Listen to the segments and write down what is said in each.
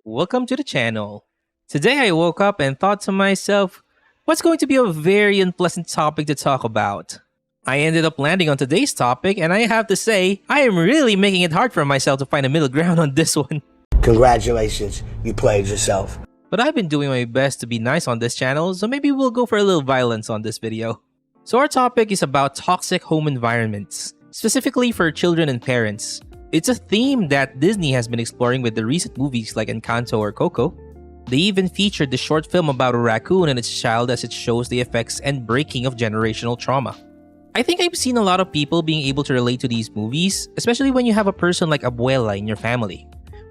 welcome to the channel. Today I woke up and thought to myself, what's going to be a very unpleasant topic to talk about? I ended up landing on today's topic, and I have to say, I am really making it hard for myself to find a middle ground on this one. Congratulations, you played yourself. But I've been doing my best to be nice on this channel, so maybe we'll go for a little violence on this video. So our topic is about toxic home environments, specifically for children and parents. It's a theme that Disney has been exploring with the recent movies like Encanto or Coco. They even featured the short film about a raccoon and its child as it shows the effects and breaking of generational trauma. I think I've seen a lot of people being able to relate to these movies, especially when you have a person like Abuela in your family.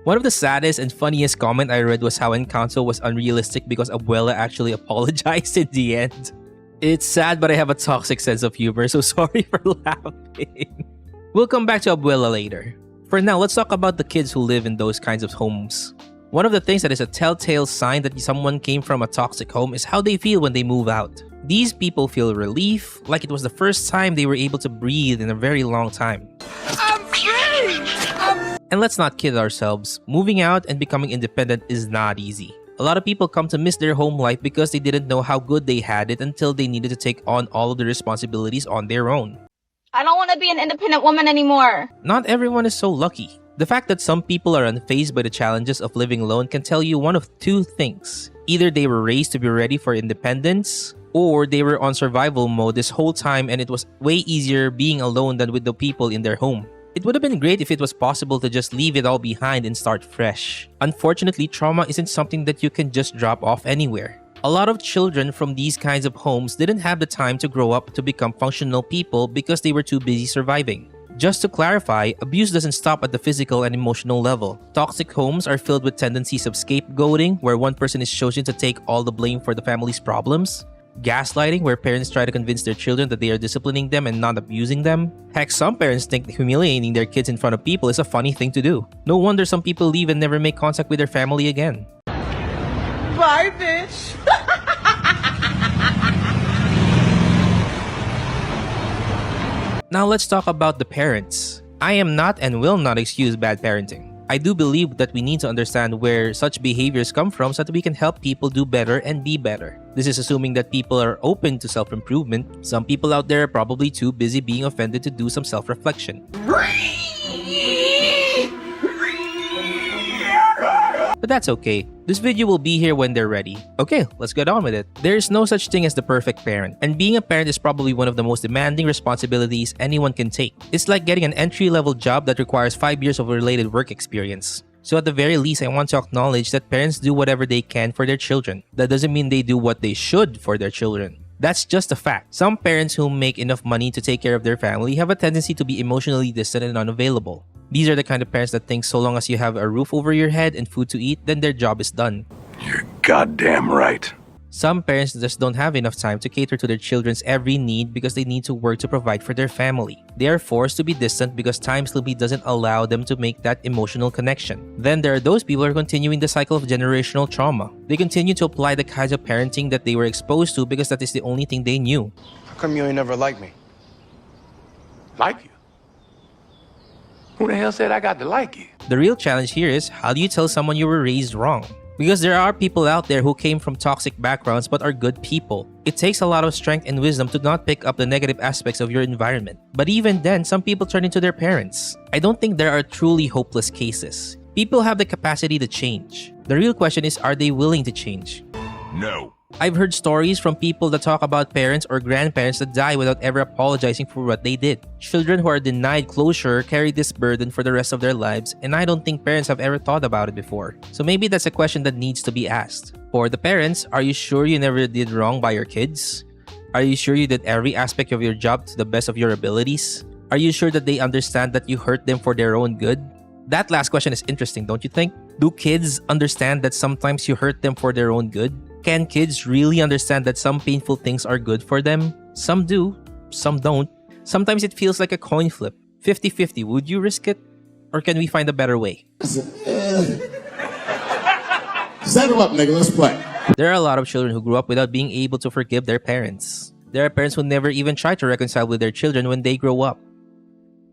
One of the saddest and funniest comment I read was how Encanto was unrealistic because Abuela actually apologized in the end. It's sad, but I have a toxic sense of humor, so sorry for laughing. We'll come back to Abuela later. For now, let's talk about the kids who live in those kinds of homes. One of the things that is a telltale sign that someone came from a toxic home is how they feel when they move out. These people feel relief, like it was the first time they were able to breathe in a very long time. I'm free! And let's not kid ourselves, moving out and becoming independent is not easy. A lot of people come to miss their home life because they didn't know how good they had it until they needed to take on all of the responsibilities on their own. I don't want to be an independent woman anymore. Not everyone is so lucky. The fact that some people are unfazed by the challenges of living alone can tell you one of two things. Either they were raised to be ready for independence, or they were on survival mode this whole time and it was way easier being alone than with the people in their home. It would have been great if it was possible to just leave it all behind and start fresh. Unfortunately, trauma isn't something that you can just drop off anywhere. A lot of children from these kinds of homes didn't have the time to grow up to become functional people because they were too busy surviving. Just to clarify, abuse doesn't stop at the physical and emotional level. Toxic homes are filled with tendencies of scapegoating, where one person is chosen to take all the blame for the family's problems. Gaslighting, where parents try to convince their children that they are disciplining them and not abusing them. Heck, some parents think humiliating their kids in front of people is a funny thing to do. No wonder some people leave and never make contact with their family again. Bye, bitch! Now let's talk about the parents. I am not and will not excuse bad parenting. I do believe that we need to understand where such behaviors come from so that we can help people do better and be better. This is assuming that people are open to self-improvement. Some people out there are probably too busy being offended to do some self-reflection. But that's okay. This video will be here when they're ready. Okay, let's get on with it. There is no such thing as the perfect parent, and being a parent is probably one of the most demanding responsibilities anyone can take. It's like getting an entry-level job that requires 5 years of related work experience. So at the very least, I want to acknowledge that parents do whatever they can for their children. That doesn't mean they do what they should for their children. That's just a fact. Some parents who make enough money to take care of their family have a tendency to be emotionally distant and unavailable. These are the kind of parents that think so long as you have a roof over your head and food to eat, then their job is done. You're goddamn right. Some parents just don't have enough time to cater to their children's every need because they need to work to provide for their family. They are forced to be distant because time simply doesn't allow them to make that emotional connection. Then there are those people who are continuing the cycle of generational trauma. They continue to apply the kinds of parenting that they were exposed to because that is the only thing they knew. How come you ain't never liked me? Like you? Who the hell said I got to like you? The real challenge here is, how do you tell someone you were raised wrong? Because there are people out there who came from toxic backgrounds but are good people. It takes a lot of strength and wisdom to not pick up the negative aspects of your environment. But even then, some people turn into their parents. I don't think there are truly hopeless cases. People have the capacity to change. The real question is, are they willing to change? No. I've heard stories from people that talk about parents or grandparents that die without ever apologizing for what they did. Children who are denied closure carry this burden for the rest of their lives, and I don't think parents have ever thought about it before. So maybe that's a question that needs to be asked. For the parents, are you sure you never did wrong by your kids? Are you sure you did every aspect of your job to the best of your abilities? Are you sure that they understand that you hurt them for their own good? That last question is interesting, don't you think? Do kids understand that sometimes you hurt them for their own good? Can kids really understand that some painful things are good for them? Some do, some don't. Sometimes it feels like a coin flip. 50-50, would you risk it? Or can we find a better way? Settle up, nigga, let's play. There are a lot of children who grew up without being able to forgive their parents. There are parents who never even try to reconcile with their children when they grow up.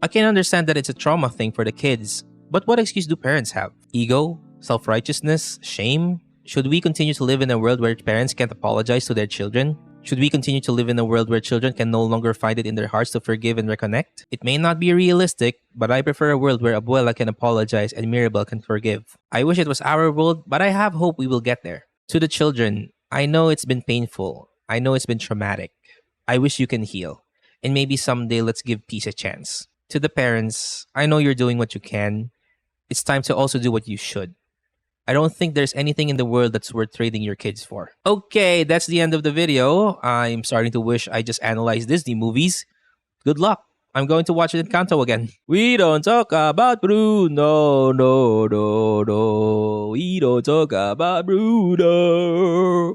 I can understand that it's a trauma thing for the kids, but what excuse do parents have? Ego? Self-righteousness? Shame? Should we continue to live in a world where parents can't apologize to their children? Should we continue to live in a world where children can no longer find it in their hearts to forgive and reconnect? It may not be realistic, but I prefer a world where Abuela can apologize and Mirabel can forgive. I wish it was our world, but I have hope we will get there. To the children, I know it's been painful. I know it's been traumatic. I wish you can heal. And maybe someday let's give peace a chance. To the parents, I know you're doing what you can. It's time to also do what you should. I don't think there's anything in the world that's worth trading your kids for. Okay, that's the end of the video. I'm starting to wish I just analyzed Disney movies. Good luck. I'm going to watch it in Kanto again. We don't talk about Bruno. No. We don't talk about Bruno.